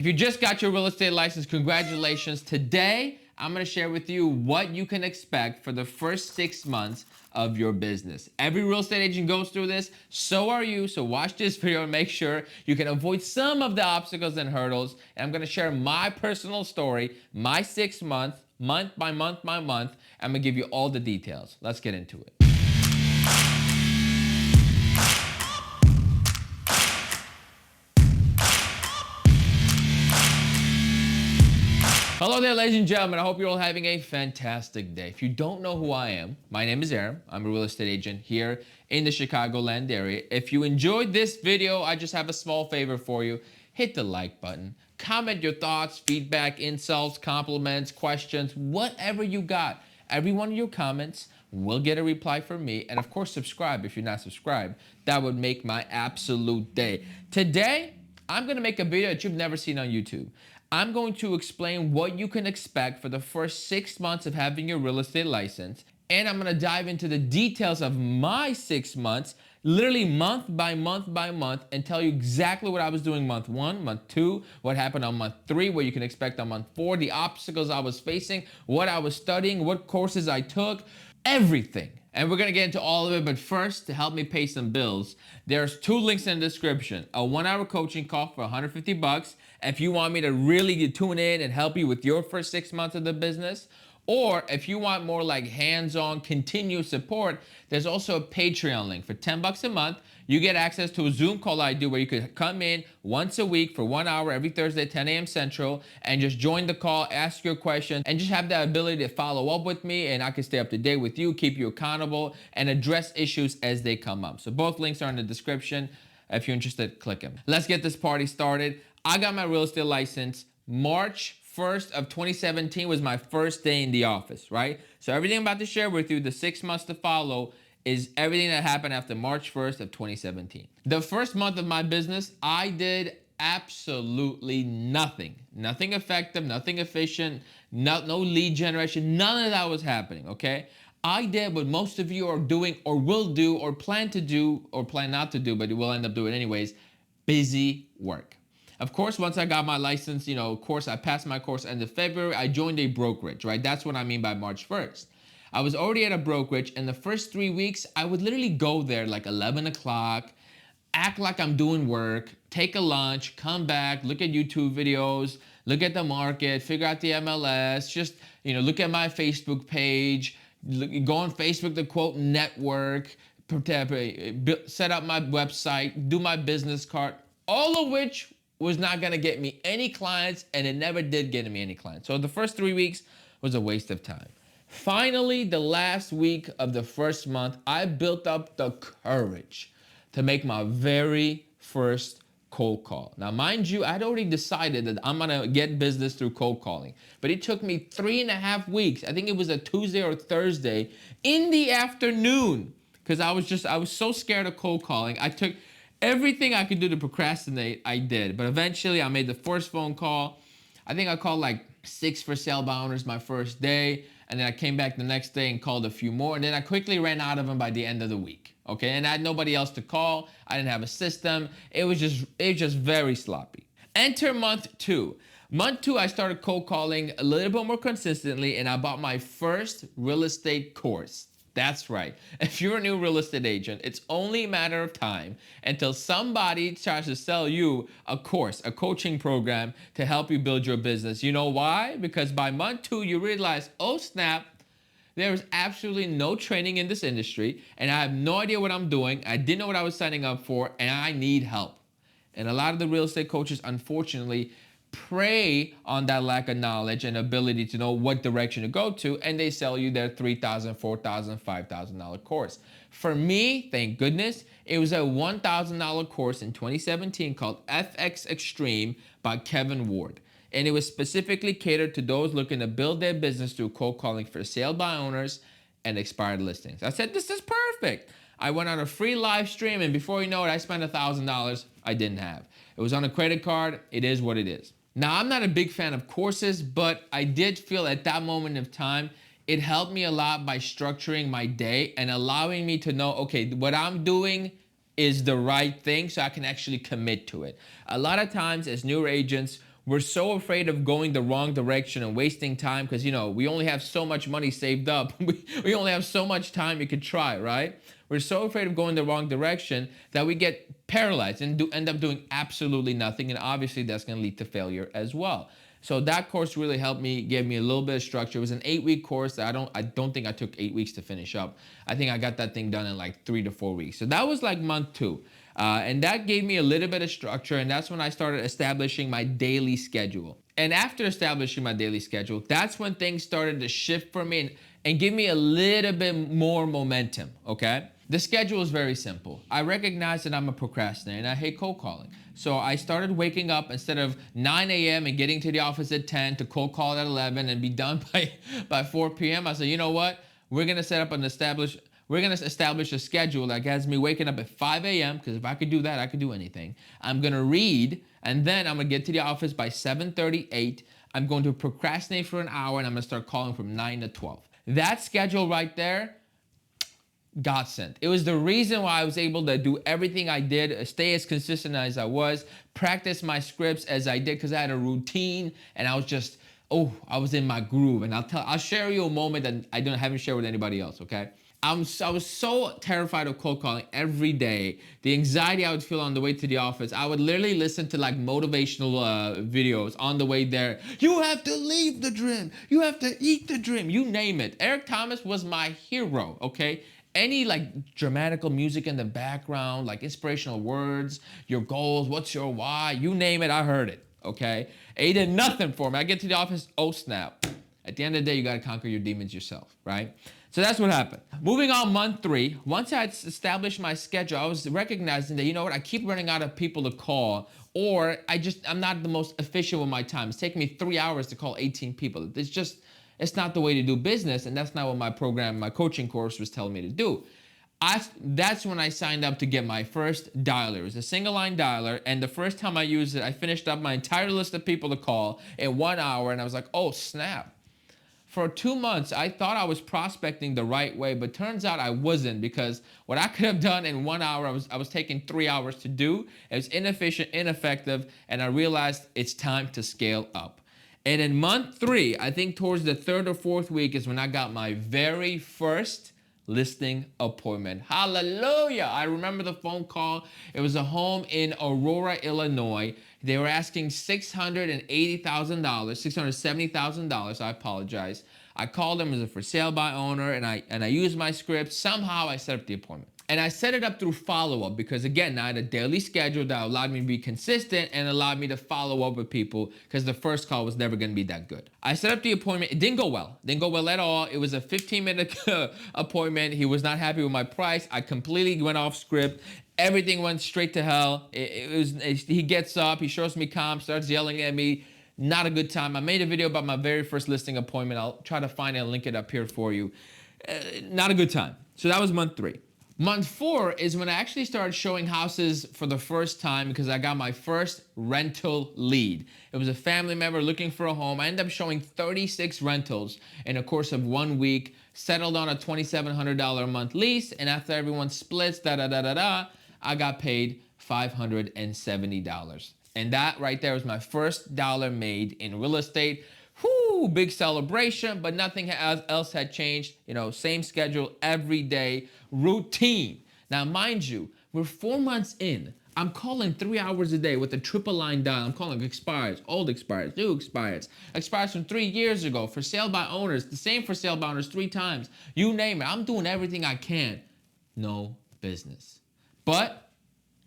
If you just got your real estate license, congratulations. Today, I'm gonna share with you what you can expect for the first 6 months of your business. Every real estate agent goes through this, so are you. So watch this video and make sure you can avoid some of the obstacles and hurdles. And I'm gonna share my personal story, my 6 months, month by month by month. I'm gonna give you all the details. Let's get into it. Hello there, ladies and gentlemen. I hope you're all having a fantastic day. If you don't know who I am, my name is Aaron. I'm a real estate agent here in the Chicagoland area. If you enjoyed this video, I just have a small favor for you. Hit the like button. Comment your thoughts, feedback, insults, compliments, questions, whatever you got. Every one of your comments will get a reply from me. And of course, subscribe if you're not subscribed. That would make my absolute day. Today, I'm gonna make a video that you've never seen on YouTube. I'm going to explain what you can expect for the first 6 months of having your real estate license. And I'm gonna dive into the details of my 6 months, literally month by month by month, and tell you exactly what I was doing month 1, month 2, what happened on month 3, what you can expect on month 4, the obstacles I was facing, what I was studying, what courses I took, everything. And we're gonna get into all of it, but first, to help me pay some bills, there's 2 links in the description. A 1-hour coaching call for $150 if you want me to really tune in and help you with your first 6 months of the business. Or if you want more like hands-on continuous support, there's also a Patreon link for $10 a month. You get access to a Zoom call I do where you could come in once a week for 1 hour every Thursday, 10 a.m. Central, and just join the call, ask your question, and just have the ability to follow up with me, and I can stay up to date with you, keep you accountable, and address issues as they come up. So both links are in the description. If you're interested, click them. Let's get this party started. I got my real estate license March 1st of 2017 was my first day in the office, right? So everything I'm about to share with you, the 6 months to follow, is everything that happened after March 1st of 2017. The first month of my business, I did absolutely nothing. Nothing effective, nothing efficient, no lead generation, none of that was happening, okay? I did what most of you are doing or will do or plan to do or plan not to do, but you will end up doing anyways, busy work. Of course, once I got my license, of course, I passed my course end of February. I joined a brokerage, right? That's what I mean by March 1st. I was already at a brokerage, and the first 3 weeks, I would literally go there like 11 o'clock, act like I'm doing work, take a lunch, come back, look at YouTube videos, look at the market, figure out the MLS, just, look at my Facebook page, go on Facebook to quote network, set up my website, do my business card, all of which was not gonna get me any clients, and it never did get me any clients. So the first 3 weeks was a waste of time. Finally, the last week of the first month, I built up the courage to make my very first cold call. Now, mind you, I'd already decided that I'm gonna get business through cold calling, but it took me 3.5 weeks. I think it was a Tuesday or Thursday in the afternoon, because I was so scared of cold calling. I took everything I could do to procrastinate, I did. But eventually, I made the first phone call. I think I called like 6 for sale by owners my first day. And then I came back the next day and called a few more. And then I quickly ran out of them by the end of the week. Okay, and I had nobody else to call. I didn't have a system. It was just very sloppy. Enter month 2. Month 2, I started cold calling a little bit more consistently, and I bought my first real estate course. That's right. If you're a new real estate agent, it's only a matter of time until somebody tries to sell you a course, a coaching program to help you build your business. You know why? Because by month 2, you realize, oh snap, there is absolutely no training in this industry, and I have no idea what I'm doing. I didn't know what I was signing up for, and I need help. And a lot of the real estate coaches, unfortunately, prey on that lack of knowledge and ability to know what direction to go to, and they sell you their $3,000, $4,000, $5,000 course. For me, thank goodness, it was a $1,000 course in 2017 called FX Extreme by Kevin Ward. And it was specifically catered to those looking to build their business through cold calling for sale by owners and expired listings. I said, this is perfect. I went on a free live stream, and before you know it, I spent $1,000 I didn't have. It was on a credit card. It is what it is. Now, I'm not a big fan of courses, but I did feel at that moment of time, it helped me a lot by structuring my day and allowing me to know, okay, what I'm doing is the right thing, so I can actually commit to it. A lot of times as newer agents, we're so afraid of going the wrong direction and wasting time because, we only have so much money saved up. We only have so much time you could try, right? We're so afraid of going the wrong direction that we get paralyzed and end up doing absolutely nothing. And obviously that's going to lead to failure as well. So that course really helped me, gave me a little bit of structure. It was an 8-week course that I don't think I took 8 weeks to finish up. I think I got that thing done in like 3 to 4 weeks. So that was like month 2. And that gave me a little bit of structure, and that's when I started establishing my daily schedule. And after establishing my daily schedule, that's when things started to shift for me and give me a little bit more momentum, okay? The schedule is very simple. I recognize that I'm a procrastinator and I hate cold calling. So I started waking up instead of 9 a.m. and getting to the office at 10 to cold call at 11 and be done by 4 p.m. I said, you know what? We're gonna establish a schedule that has me waking up at 5 a.m. because if I could do that, I could do anything. I'm gonna read, and then I'm gonna get to the office by 7:38. I'm going to procrastinate for an hour, and I'm gonna start calling from 9 to 12. That schedule right there, godsend. It was the reason why I was able to do everything I did, stay as consistent as I was, practice my scripts as I did because I had a routine, and I was just, I was in my groove. And I'll share you a moment that I haven't shared with anybody else, okay? I was so terrified of cold calling every day. The anxiety I would feel on the way to the office. I would literally listen to like motivational videos on the way there. You have to leave the dream. You have to eat the dream. You name it. Eric Thomas was my hero, okay? Any like dramatical music in the background, like inspirational words, your goals, what's your why, you name it, I heard it, okay? It did nothing for me. I get to the office, oh snap. At the end of the day, you gotta conquer your demons yourself, right? So that's what happened. Moving on, month 3, once I had established my schedule, I was recognizing that, you know what, I keep running out of people to call, or I'm not the most efficient with my time. It's taking me 3 hours to call 18 people. It's not the way to do business, and that's not what my coaching course was telling me to do. That's when I signed up to get my first dialer. It was a single line dialer, and the first time I used it, I finished up my entire list of people to call in 1 hour, and I was like, oh snap. For 2 months, I thought I was prospecting the right way, but turns out I wasn't, because what I could have done in 1 hour, I was taking 3 hours to do. It was inefficient, ineffective, and I realized it's time to scale up. And in month 3, I think towards the 3rd or 4th week is when I got my very first listing appointment. Hallelujah! I remember the phone call. It was a home in Aurora, Illinois. They were asking $680,000, $670,000. I apologize. I called them as a for sale by owner, and I used my script. Somehow I set up the appointment. And I set it up through follow-up because, again, I had a daily schedule that allowed me to be consistent and allowed me to follow up with people because the first call was never going to be that good. I set up the appointment. It didn't go well. Didn't go well at all. It was a 15-minute appointment. He was not happy with my price. I completely went off script. Everything went straight to hell. He gets up. He shows me comps, starts yelling at me. Not a good time. I made a video about my very first listing appointment. I'll try to find it and link it up here for you. Not a good time. So that was month 3. Month 4 is when I actually started showing houses for the first time because I got my first rental lead. It was a family member looking for a home. I ended up showing 36 rentals in a course of 1 week, settled on a $2,700 a month lease, and after everyone splits, I got paid $570. And that right there was my first dollar made in real estate. Whoo, big celebration, but nothing else had changed. Same schedule every day, routine. Now, mind you, we're 4 months in. I'm calling 3 hours a day with a triple line dial. I'm calling expires, old expires, new expires, expires from 3 years ago, for sale by owners, the same for sale by owners 3 times. You name it. I'm doing everything I can. No business. But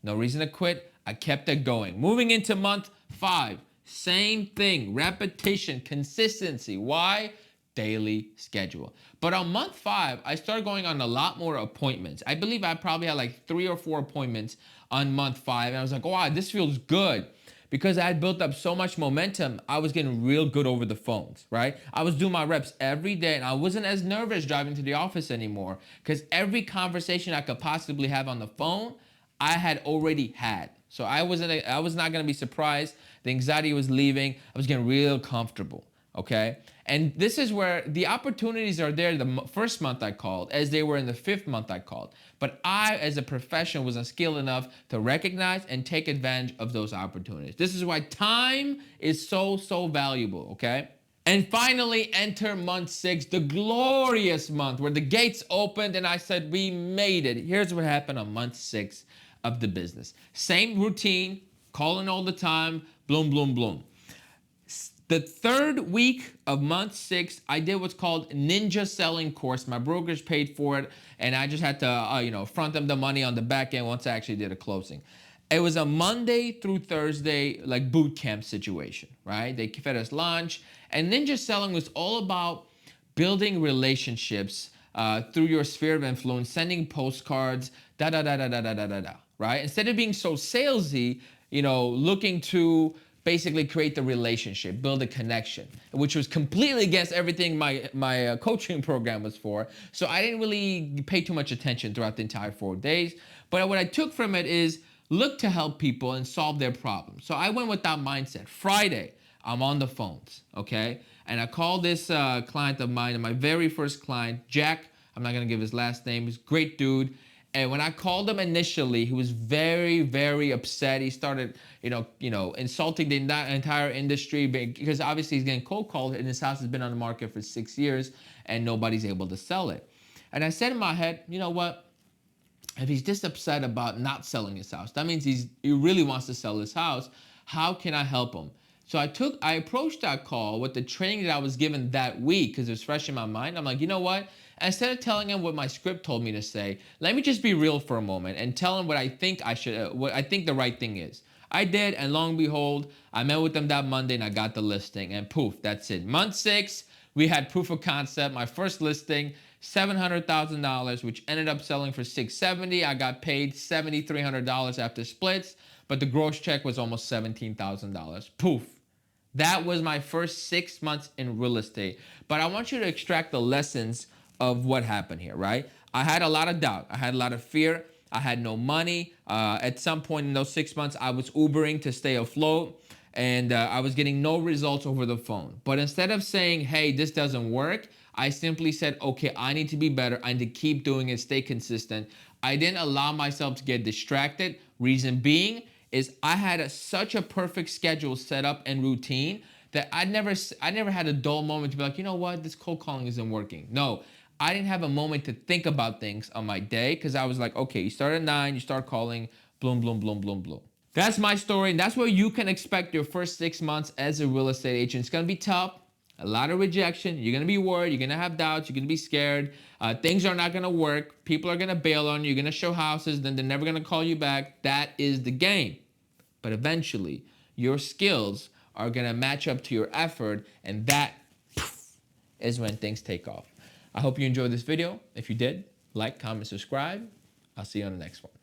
no reason to quit. I kept it going. Moving into month 5. Same thing, repetition, consistency. Why? Daily schedule. But on month 5, I started going on a lot more appointments. I believe I probably had like 3 or 4 appointments on month 5. And I was like, wow, this feels good. Because I had built up so much momentum, I was getting real good over the phones, right? I was doing my reps every day, and I wasn't as nervous driving to the office anymore. Because every conversation I could possibly have on the phone, I had already had. So I was not going to be surprised. The anxiety was leaving. I was getting real comfortable. okay? And this is where the opportunities are there the first month I called, as they were in the 5th month I called. But I, as a professional, wasn't skilled enough to recognize and take advantage of those opportunities. This is why time is so, so valuable, okay? And finally, enter month 6, the glorious month where the gates opened and I said, we made it. Here's what happened on month 6 of the business. Same routine, calling all the time, bloom, bloom, bloom. The 3rd week of month 6, I did what's called ninja selling course. My brokerage paid for it, and I just had to, front them the money on the back end once I actually did a closing. It was a Monday through Thursday, like boot camp situation, right? They fed us lunch, and ninja selling was all about building relationships through your sphere of influence, sending postcards, right? Instead of being so salesy, looking to basically create the relationship, build a connection, which was completely against everything my coaching program was for. So I didn't really pay too much attention throughout the entire 4 days. But what I took from it is look to help people and solve their problems. So I went with that mindset. Friday, I'm on the phones, okay? And I called this client of mine, my very first client, Jack. I'm not gonna give his last name. He's a great dude. And when I called him initially, he was very, very upset. He started, insulting the entire industry because obviously he's getting cold called and his house has been on the market for 6 years and nobody's able to sell it. And I said in my head, you know what? If he's just upset about not selling his house, that means he really wants to sell his house. How can I help him? So I approached that call with the training that I was given that week because it was fresh in my mind. I'm like, you know what? Instead of telling him what my script told me to say, let me just be real for a moment and tell him what I think what I think the right thing is. I did, and lo and behold, I met with them that Monday and I got the listing, and poof, that's it. Month 6, we had proof of concept. My first listing, $700,000, which ended up selling for $670,000. I got paid $7,300 after splits, but the gross check was almost $17,000. Poof. That was my first 6 months in real estate. But I want you to extract the lessons of what happened here, right? I had a lot of doubt. I had a lot of fear. I had no money. At some point in those 6 months, I was Ubering to stay afloat, and I was getting no results over the phone. But instead of saying, hey, this doesn't work, I simply said, okay, I need to be better. I need to keep doing it, stay consistent. I didn't allow myself to get distracted. Reason being is I had such a perfect schedule set up and routine that I never had a dull moment to be like, you know what, this cold calling isn't working. No, I didn't have a moment to think about things on my day because I was like, okay, you start at 9, you start calling, bloom, bloom, bloom, bloom, bloom. That's my story, and that's what you can expect your first 6 months as a real estate agent. It's gonna be tough, a lot of rejection. You're gonna be worried, you're gonna have doubts, you're gonna be scared. Things are not gonna work. People are gonna bail on you. You're gonna show houses, then they're never gonna call you back. That is the game. But eventually, your skills are gonna match up to your effort, and that is when things take off. I hope you enjoyed this video. If you did, like, comment, subscribe. I'll see you on the next one.